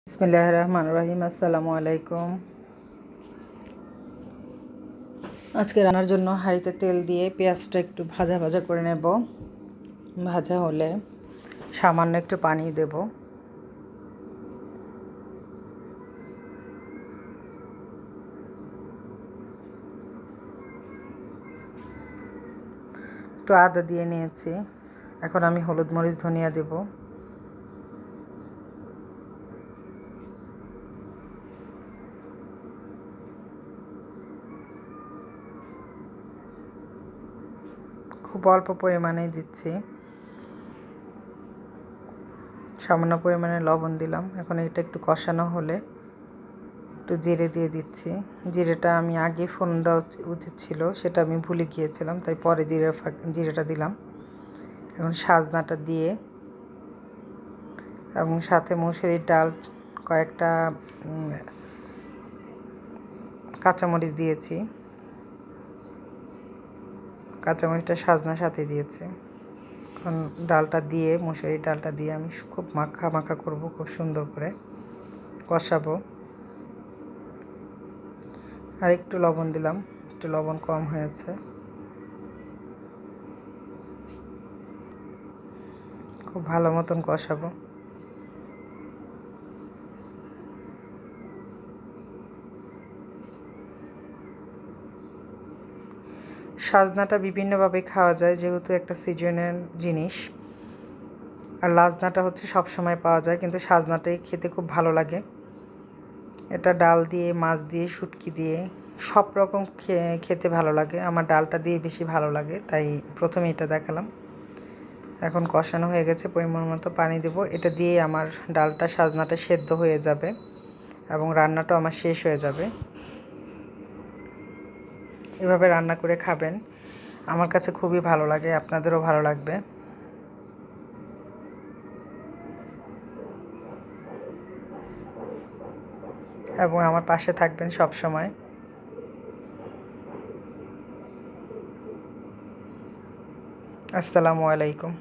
বিসমিল্লাহির রহমানির রহিম। আসসালামু আলাইকুম। আজকে রান্নার জন্য হাঁড়িতে তেল দিয়ে পেঁয়াজটা একটু ভাজা ভাজা করে নেব। ভাজা হলে সামান্য একটু পানি দেব। একটু আদা দিয়ে নিয়েছি। এখন আমি হলুদ মরিচ ধনিয়া দেব। খুব অল্প পরিমাণেই দিচ্ছি। সামান্য পরিমাণে লবণ দিলাম। এখন এটা একটু কষানো হলে একটু জিরে দিয়ে দিচ্ছি। জিরেটা আমি আগে ফোড়ন দেওয়া উচিত ছিল, সেটা আমি ভুলে গিয়েছিলাম, তাই পরে জিরেটা দিলাম। এখন সাজনাটা দিয়ে এবং সাথে মসুরির ডাল, কয়েকটা কাঁচামরিচ দিয়েছি। কাঁচামরিচটা সাজনার সাথে দিয়েছি। এখন ডালটা দিয়ে, মসুরির ডালটা দিয়ে আমি খুব মাখা মাখা করব, খুব সুন্দর করে কষাবো। আর একটু লবণ দিলাম, একটু লবণ কম হয়েছে। খুব ভালো মতন কষাবো। সাজনাটা বিভিন্নভাবে খাওয়া যায়, যেহেতু একটা সিজনাল জিনিস। আর লাজনাটা হচ্ছে সব সময় পাওয়া যায়, কিন্তু সাজনাটাই খেতে খুব ভালো লাগে। এটা ডাল দিয়ে, মাছ দিয়ে, শুটকি দিয়ে সব রকম খেতে ভালো লাগে। আমার ডালটা দিয়ে বেশি ভালো লাগে, তাই প্রথমে এটা দেখালাম। এখন কষানো হয়ে গেছে, পরিমাণ মতো পানি দেব। এটা দিয়ে আমার ডালটা, সাজনাটা সেদ্ধ হয়ে যাবে এবং রান্নাটাও আমার শেষ হয়ে যাবে। এভাবে রান্না করে খাবেন, আমার কাছে খুবই ভালো লাগে, আপনাদেরও ভালো লাগবে। এবং আমার পাশে থাকবেন সব সময়। আসসালামু আলাইকুম।